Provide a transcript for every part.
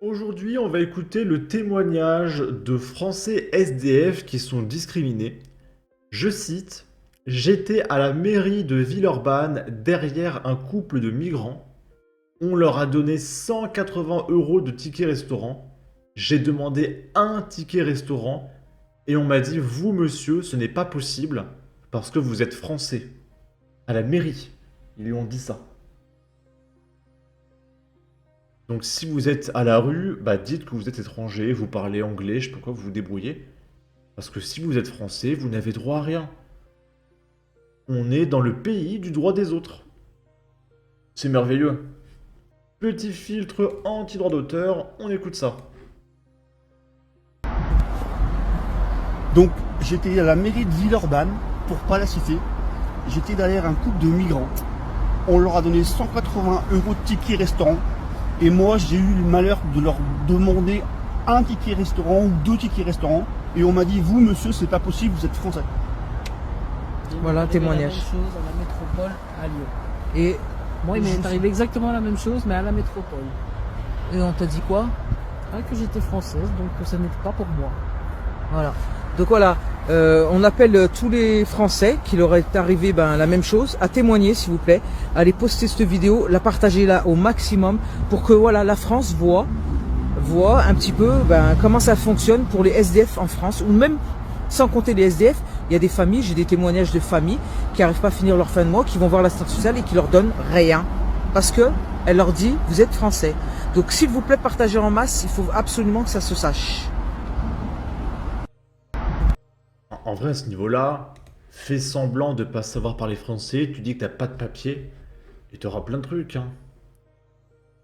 Aujourd'hui, on va écouter le témoignage de Français SDF qui sont discriminés. Je cite: J'étais à la mairie de Villeurbanne derrière un couple de migrants. On leur a donné 180 € de ticket restaurant. J'ai demandé un ticket restaurant et on m'a dit: Vous, monsieur, ce n'est pas possible parce que vous êtes français. À la mairie, ils lui ont dit ça. Donc si vous êtes à la rue, bah dites que vous êtes étranger, vous parlez anglais, je sais pas quoi, vous vous débrouillez. Parce que si vous êtes français, vous n'avez droit à rien. On est dans le pays du droit des autres. C'est merveilleux. Petit filtre anti-droit d'auteur, on écoute ça. Donc j'étais à la mairie de Villeurbanne, pour pas la citer. J'étais derrière un couple de migrants. On leur a donné 180 € de ticket restaurant. Et moi j'ai eu le malheur de leur demander un ticket restaurant ou deux tickets restaurant. Et on m'a dit, vous monsieur, c'est pas possible, vous êtes français. Voilà, témoignage. La même chose à la métropole à Lyon. Et Moi, il m'est arrivé exactement la même chose, mais à la métropole. Et on t'a dit quoi? Ah, que j'étais française, donc que ça n'était pas pour moi. voilà. Donc voilà, on appelle tous les Français qui leur est arrivé la même chose à témoigner, s'il vous plaît. Allez poster cette vidéo, la partager là au maximum pour que voilà la France voit un petit peu comment ça fonctionne pour les SDF en France, ou même sans compter les SDF. Il y a des familles, j'ai des témoignages de familles qui n'arrivent pas à finir leur fin de mois, qui vont voir l'assistante sociale et qui leur donnent rien. Parce que elle leur dit, vous êtes français. Donc s'il vous plaît, partagez en masse, il faut absolument que ça se sache. En vrai, à ce niveau-là, fais semblant de pas savoir parler français, tu dis que t'as pas de papier, et t'auras plein de trucs, hein.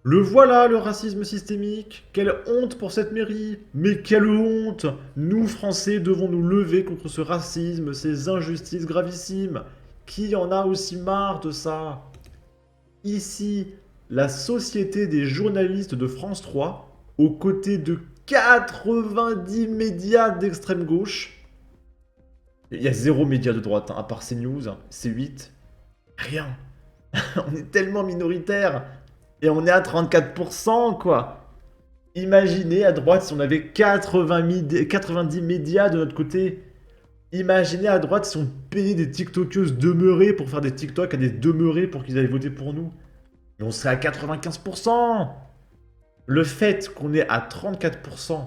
Le voilà, le racisme systémique. Quelle honte pour cette mairie. Mais quelle honte. Nous, Français, devons nous lever contre ce racisme, ces injustices gravissimes. Qui en a aussi marre de ça? Ici, la Société des journalistes de France 3, aux côtés de 90 médias d'extrême gauche. Il y a zéro média de droite, hein, à part CNews, C8. Rien. On est tellement minoritaire. Et on est à 34%, quoi. Imaginez à droite si on avait 90 médias de notre côté. Imaginez à droite si on payait des TikTokeuses demeurées pour faire des TikTok à des demeurés pour qu'ils aillent voter pour nous. Mais on serait à 95%. Le fait qu'on est à 34%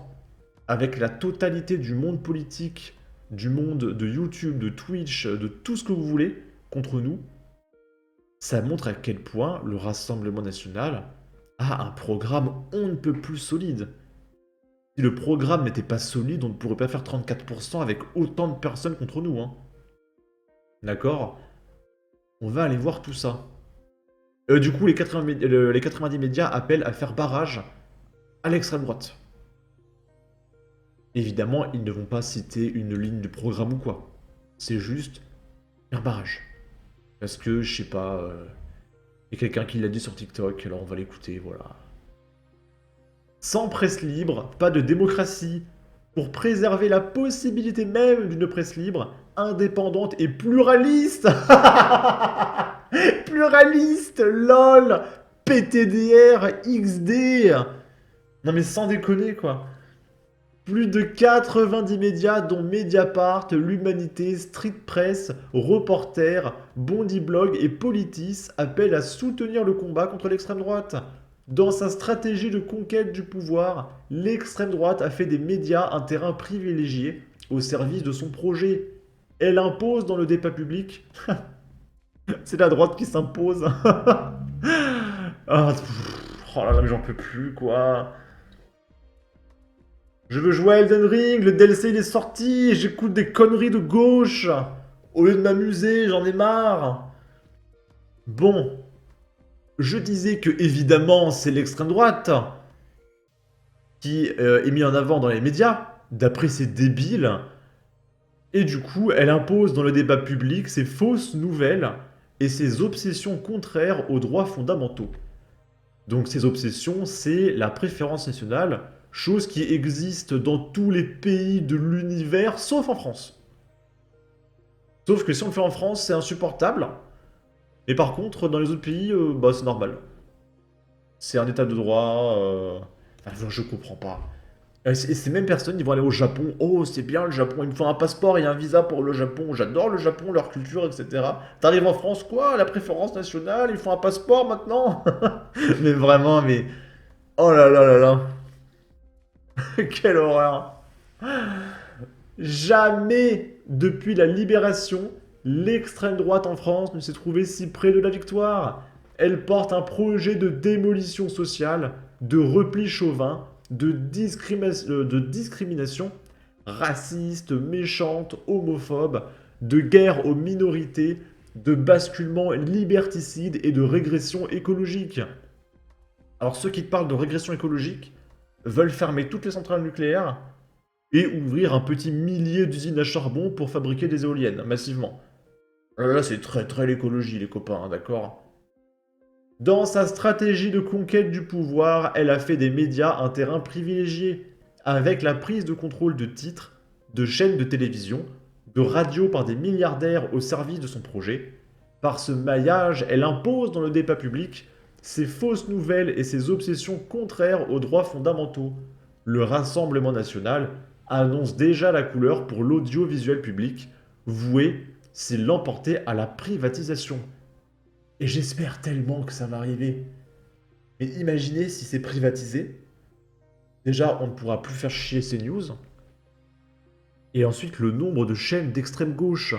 avec la totalité du monde politique, du monde de YouTube, de Twitch, de tout ce que vous voulez, contre nous, ça montre à quel point le Rassemblement national a un programme on ne peut plus solide. Si le programme n'était pas solide, on ne pourrait pas faire 34% avec autant de personnes contre nous, hein. D'accord? On va aller voir tout ça. Du coup, les 90 médias appellent à faire barrage à l'extrême droite. Évidemment, ils ne vont pas citer une ligne de programme ou quoi. C'est juste un barrage. Parce que, je sais pas, il y a quelqu'un qui l'a dit sur TikTok, alors on va l'écouter, voilà. Sans presse libre, pas de démocratie. Pour préserver la possibilité même d'une presse libre, indépendante et pluraliste. Pluraliste, lol. PTDR, XD. Non mais sans déconner, quoi. Plus de 90 médias dont Mediapart, l'Humanité, Street Press, Reporter, Bondi Blog et Politis appellent à soutenir le combat contre l'extrême droite. Dans sa stratégie de conquête du pouvoir, l'extrême droite a fait des médias un terrain privilégié au service de son projet. Elle impose dans le débat public. C'est la droite qui s'impose. Ah, oh là là, mais j'en peux plus, quoi. Je veux jouer à Elden Ring, le DLC il est sorti, j'écoute des conneries de gauche. Au lieu de m'amuser, j'en ai marre. Bon, je disais que évidemment c'est l'extrême droite qui est mis en avant dans les médias, d'après ces débiles. Et du coup, elle impose dans le débat public ses fausses nouvelles et ses obsessions contraires aux droits fondamentaux. Donc ces obsessions, c'est la préférence nationale, chose qui existe dans tous les pays de l'univers, sauf en France. Sauf que si on le fait en France, c'est insupportable. Et par contre, dans les autres pays, bah c'est normal. C'est un état de droit, Enfin, je comprends pas. Et ces mêmes personnes, ils vont aller au Japon. Oh, c'est bien le Japon, il me faut un passeport et un visa pour le Japon. J'adore le Japon, leur culture, etc. T'arrives en France, quoi? La préférence nationale, il faut un passeport maintenant? Mais vraiment, mais... Oh là là là là. Quelle horreur. Jamais, depuis la libération, l'extrême droite en France ne s'est trouvée si près de la victoire. Elle porte un projet de démolition sociale, de repli chauvin, de discrimination raciste, méchante, homophobe, de guerre aux minorités, de basculement liberticide et de régression écologique. Alors ceux qui te parlent de régression écologique veulent fermer toutes les centrales nucléaires et ouvrir un petit millier d'usines à charbon pour fabriquer des éoliennes, massivement. Là, c'est très très l'écologie, les copains, hein, d'accord? Dans sa stratégie de conquête du pouvoir, elle a fait des médias un terrain privilégié, avec la prise de contrôle de titres, de chaînes de télévision, de radio par des milliardaires au service de son projet. Par ce maillage, elle impose dans le débat public ses fausses nouvelles et ses obsessions contraires aux droits fondamentaux. Le Rassemblement national annonce déjà la couleur pour l'audiovisuel public, voué s'il l'emportait à la privatisation. Et j'espère tellement que ça va arriver. Mais imaginez si c'est privatisé. Déjà, on ne pourra plus faire chier ces news. Et ensuite, le nombre de chaînes d'extrême gauche,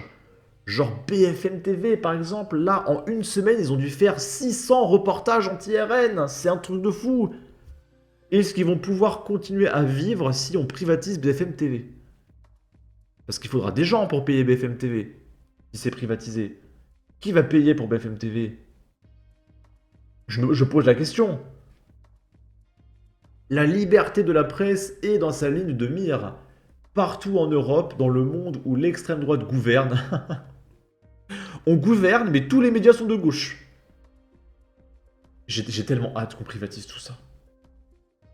genre BFM TV par exemple, là, en une semaine, ils ont dû faire 600 reportages anti-RN. C'est un truc de fou. Est-ce qu'ils vont pouvoir continuer à vivre si on privatise BFM TV? Parce qu'il faudra des gens pour payer BFM TV, si c'est privatisé. Qui va payer pour BFM TV? Je pose la question. La liberté de la presse est dans sa ligne de mire. Partout en Europe, dans le monde où l'extrême droite gouverne. On gouverne, mais tous les médias sont de gauche. J'ai tellement hâte qu'on privatise tout ça.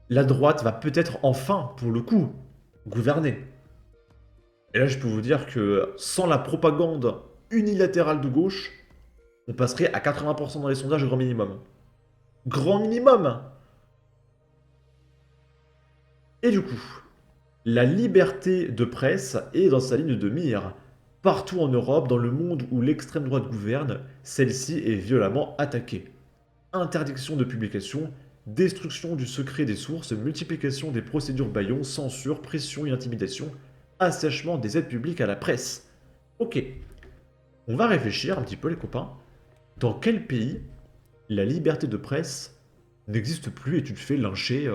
La droite va peut-être enfin, pour le coup, gouverner. Et là, je peux vous dire que sans la propagande unilatérale de gauche, on passerait à 80% dans les sondages au grand minimum. Grand minimum! Et du coup, la liberté de presse est dans sa ligne de mire. Partout en Europe, dans le monde où l'extrême droite gouverne, celle-ci est violemment attaquée. Interdiction de publication, destruction du secret des sources, multiplication des procédures bâillons, censure, pression et intimidation, assèchement des aides publiques à la presse. Ok, on va réfléchir un petit peu les copains. Dans quel pays la liberté de presse n'existe plus et tu te fais lyncher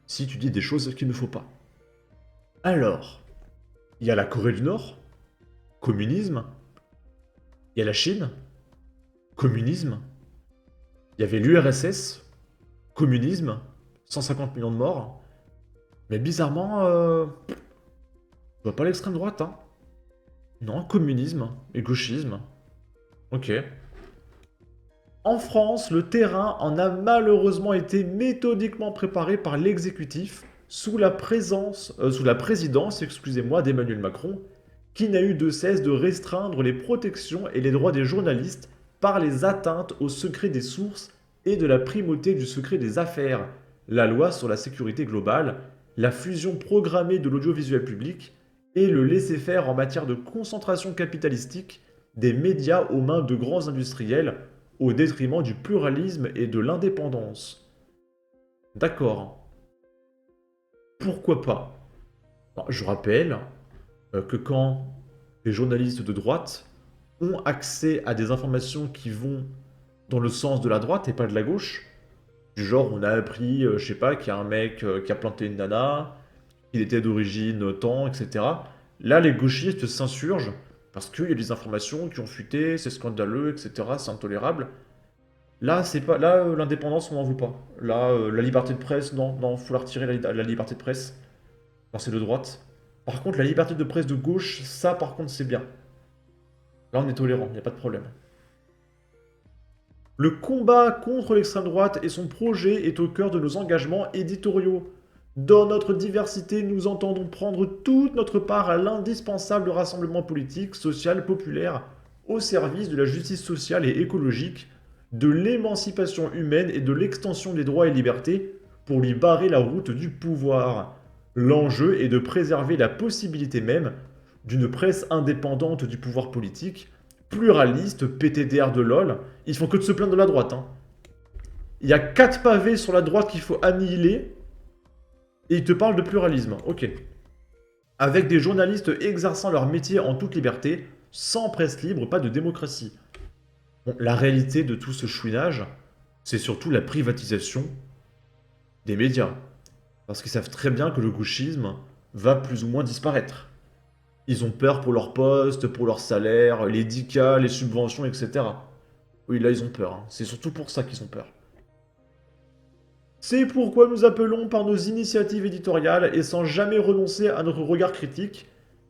si tu dis des choses qu'il ne faut pas? Alors, il y a la Corée du Nord, communisme. Il y a la Chine, communisme. Il y avait l'URSS, communisme, 150 millions de morts. Mais bizarrement, je vois pas l'extrême droite, hein. Non, communisme et gauchisme. Ok. En France, le terrain en a malheureusement été méthodiquement préparé par l'exécutif sous la présidence, excusez-moi, d'Emmanuel Macron, qui n'a eu de cesse de restreindre les protections et les droits des journalistes par les atteintes au secret des sources et de la primauté du secret des affaires, la loi sur la sécurité globale, la fusion programmée de l'audiovisuel public et le laisser-faire en matière de concentration capitalistique des médias aux mains de grands industriels au détriment du pluralisme et de l'indépendance. D'accord. Pourquoi pas? Je rappelle que quand les journalistes de droite ont accès à des informations qui vont dans le sens de la droite et pas de la gauche, du genre on a appris, je sais pas, qu'il y a un mec qui a planté une nana, qu'il était d'origine tant, etc. Là, les gauchistes s'insurgent parce qu'il y a des informations qui ont fuité, c'est scandaleux, etc. C'est intolérable. Là, c'est pas, là, l'indépendance, on n'en veut pas. Là, la liberté de presse, non, non, faut la retirer, la liberté de presse. Alors, c'est de droite. Par contre, la liberté de presse de gauche, ça, par contre, c'est bien. Là, on est tolérant, il n'y a pas de problème. Le combat contre l'extrême droite et son projet est au cœur de nos engagements éditoriaux. Dans notre diversité, nous entendons prendre toute notre part à l'indispensable rassemblement politique, social, populaire, au service de la justice sociale et écologique, de l'émancipation humaine et de l'extension des droits et libertés, pour lui barrer la route du pouvoir. L'enjeu est de préserver la possibilité même d'une presse indépendante du pouvoir politique, pluraliste, PTDR de LOL. Ils font que de se plaindre de la droite. Hein. Il y a 4 pavés sur la droite qu'il faut annihiler, et ils te parlent de pluralisme. Ok. Avec des journalistes exerçant leur métier en toute liberté, sans presse libre, pas de démocratie. Bon, la réalité de tout ce chouinage, c'est surtout la privatisation des médias. Parce qu'ils savent très bien que le gauchisme va plus ou moins disparaître. Ils ont peur pour leur poste, pour leur salaire, les 10K, les subventions, etc. Oui, là, ils ont peur. Hein. C'est surtout pour ça qu'ils ont peur. C'est pourquoi nous appelons par nos initiatives éditoriales, et sans jamais renoncer à notre regard critique,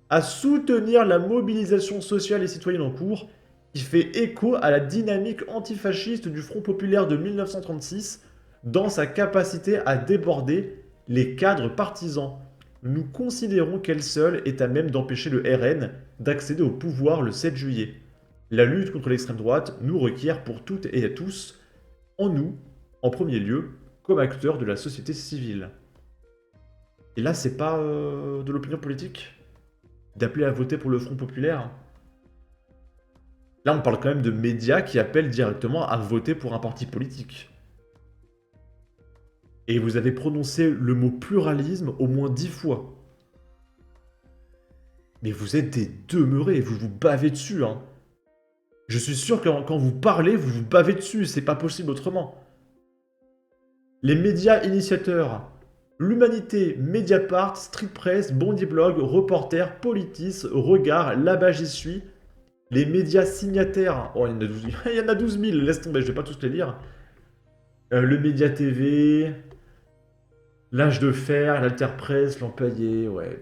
à soutenir la mobilisation sociale et citoyenne en cours, qui fait écho à la dynamique antifasciste du Front populaire de 1936, dans sa capacité à déborder les cadres partisans. Nous considérons qu'elle seule est à même d'empêcher le RN d'accéder au pouvoir le 7 juillet. La lutte contre l'extrême droite nous requiert pour toutes et à tous, en nous, en premier lieu, comme acteurs de la société civile. Et là, c'est pas de l'opinion politique d'appeler à voter pour le Front populaire. Là, on parle quand même de médias qui appellent directement à voter pour un parti politique. Et vous avez prononcé le mot pluralisme au moins 10 fois. Mais vous êtes des demeurés, vous vous bavez dessus, hein. Je suis sûr que quand vous parlez, vous vous bavez dessus, c'est pas possible autrement. Les médias initiateurs, l'Humanité, Mediapart, Street Press, Bondi Blog, Reporter, Politis, Regard, Là-bas j'y suis, les médias signataires, oh il y en a 12 000, il y en a 12 000, laisse tomber, je vais pas tous les lire. Le Média TV, L'Âge de Fer, l'Alter Press, l'Empaillé, ouais.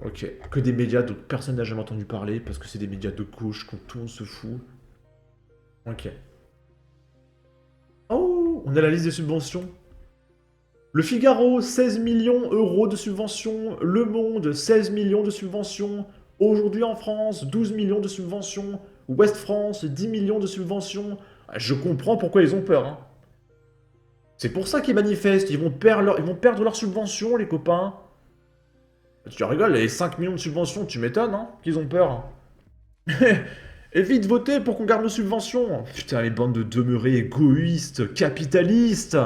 Ok, que des médias dont personne n'a jamais entendu parler, parce que c'est des médias de gauche, dont tout le monde se fout. Ok. Oh, on a la liste des subventions. Le Figaro, 16 millions € de subventions. Le Monde, 16 millions de subventions. Aujourd'hui en France, 12 millions de subventions. Ouest France, 10 millions de subventions. Je comprends pourquoi ils ont peur. Hein. C'est pour ça qu'ils manifestent. Ils vont perdre leurs subventions, les copains. Tu rigoles, les 5 millions de subventions, tu m'étonnes hein, qu'ils ont peur. Et vite voter pour qu'on garde nos subventions. Putain, les bandes de demeurés égoïstes, capitalistes.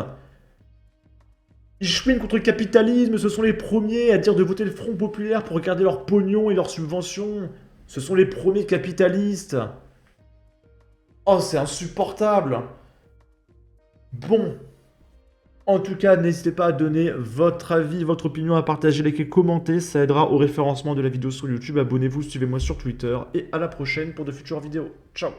Ils chouinent contre le capitalisme, ce sont les premiers à dire de voter le Front populaire pour garder leurs pognons et leurs subventions. Ce sont les premiers capitalistes. Oh, c'est insupportable. Bon. En tout cas, n'hésitez pas à donner votre avis, votre opinion, à partager, liker, commenter. Ça aidera au référencement de la vidéo sur YouTube. Abonnez-vous, suivez-moi sur Twitter. Et à la prochaine pour de futures vidéos. Ciao.